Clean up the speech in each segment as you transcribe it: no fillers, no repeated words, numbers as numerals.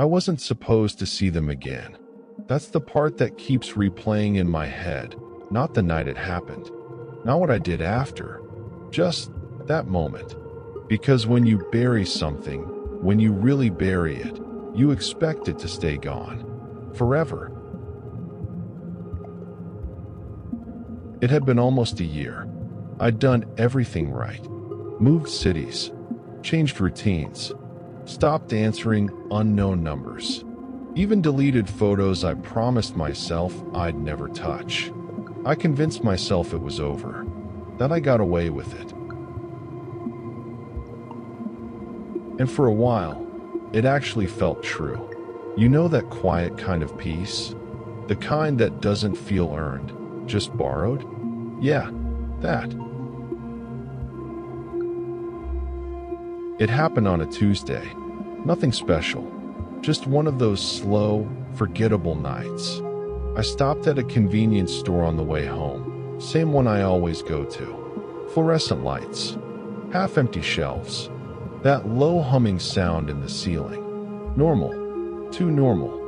I wasn't supposed to see them again. That's the part that keeps replaying in my head, not the night it happened, not what I did after, just that moment. Because when you bury something, when you really bury it, you expect it to stay gone forever. It had been almost a year. I'd done everything right. Moved cities, changed routines, stopped answering unknown numbers, even deleted photos I promised myself I'd never touch. I convinced myself it was over, that I got away with it. And for a while, it actually felt true. You know that quiet kind of peace? The kind that doesn't feel earned, just borrowed? Yeah, that. It happened on a Tuesday. Nothing special. Just one of those slow, forgettable nights. I stopped at a convenience store on the way home. Same one I always go to. Fluorescent lights. Half-empty shelves. That low humming sound in the ceiling. Normal. Too normal.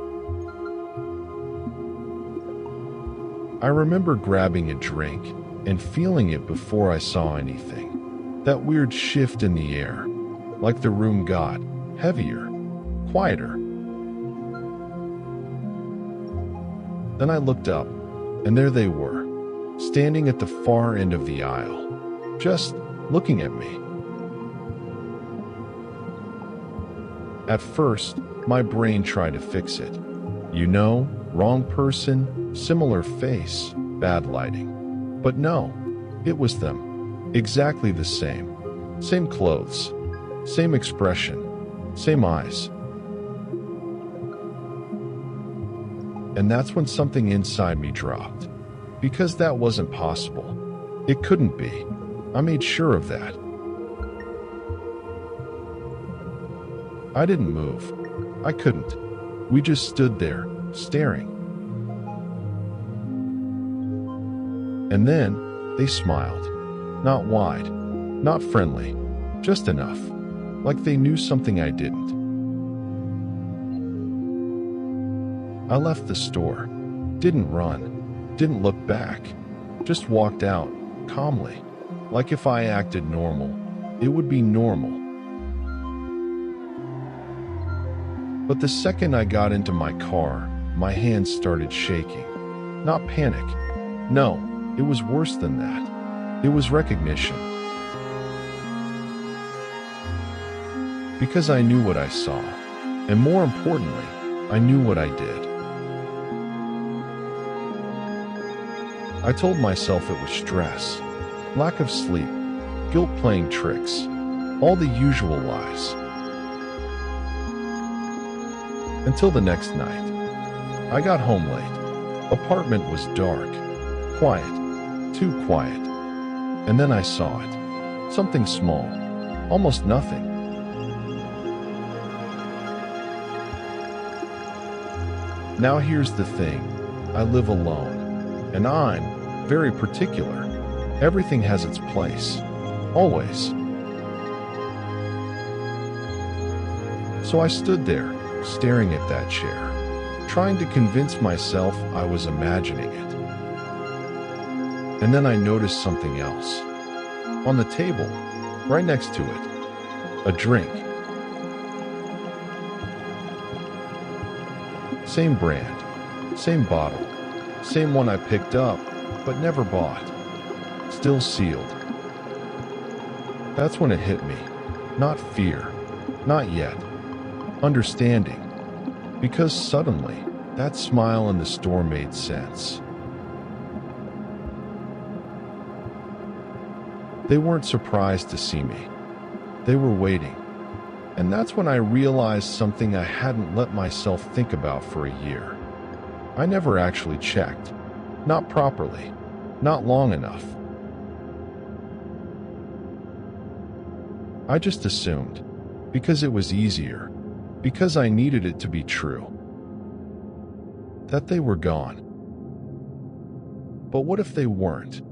I remember grabbing a drink and feeling it before I saw anything. That weird shift in the air. Like the room got heavier, quieter. Then I looked up, and there they were, standing at the far end of the aisle, just looking at me. At first, my brain tried to fix it. You know, wrong person, similar face, bad lighting. But no, it was them. Exactly the same. Same clothes, same expression, same eyes. And that's when something inside me dropped. Because that wasn't possible. It couldn't be. I made sure of that. I didn't move. I couldn't. We just stood there, staring. And then, they smiled. Not wide, not friendly, just enough. Like they knew something I didn't. I left the store. Didn't run. Didn't look back. Just walked out, calmly. Like if I acted normal, it would be normal. But the second I got into my car, my hands started shaking. Not panic. No, it was worse than that. It was recognition. Because I knew what I saw. And more importantly, I knew what I did. I told myself it was stress, lack of sleep, guilt playing tricks, all the usual lies. Until the next night. I got home late. Apartment was dark, quiet, too quiet. And then I saw it. Something small, almost nothing. Now here's the thing. I live alone, and I'm very particular. Everything has its place, always. So I stood there, staring at that chair, trying to convince myself I was imagining it. And then I noticed something else. On the table, right next to it, a drink. Same brand, same bottle, same one I picked up, but never bought. Still sealed. That's when it hit me. Not fear, not yet. Understanding. Because suddenly, that smile in the store made sense. They weren't surprised to see me. They were waiting. And that's when I realized something I hadn't let myself think about for a year. I never actually checked. Not properly. Not long enough. I just assumed. Because it was easier. Because I needed it to be true. That they were gone. But what if they weren't?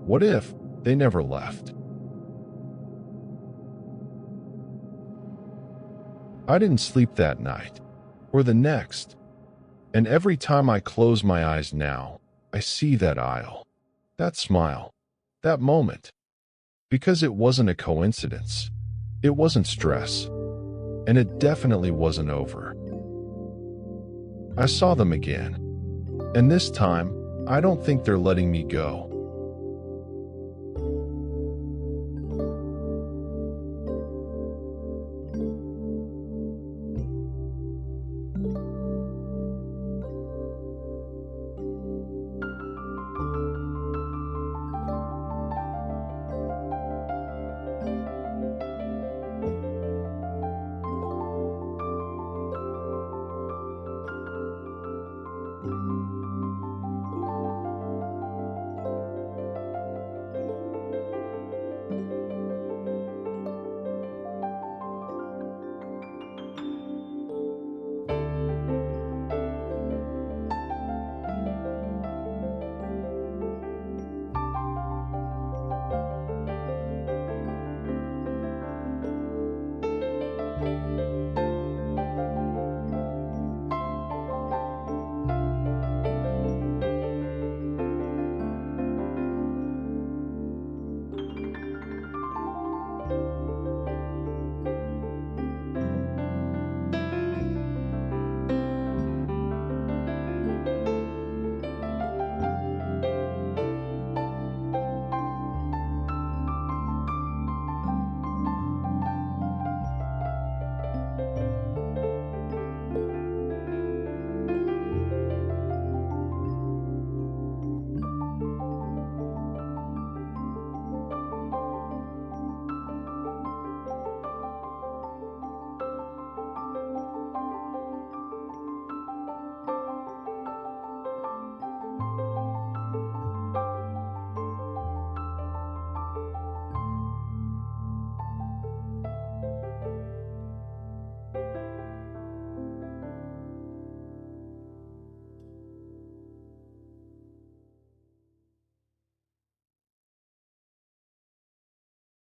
What if they never left? I didn't sleep that night. or the next. And every time I close my eyes now, I see that aisle, that smile, that moment. Because it wasn't a coincidence. It wasn't stress. And it definitely wasn't over. I saw them again. And this time, I don't think they're letting me go.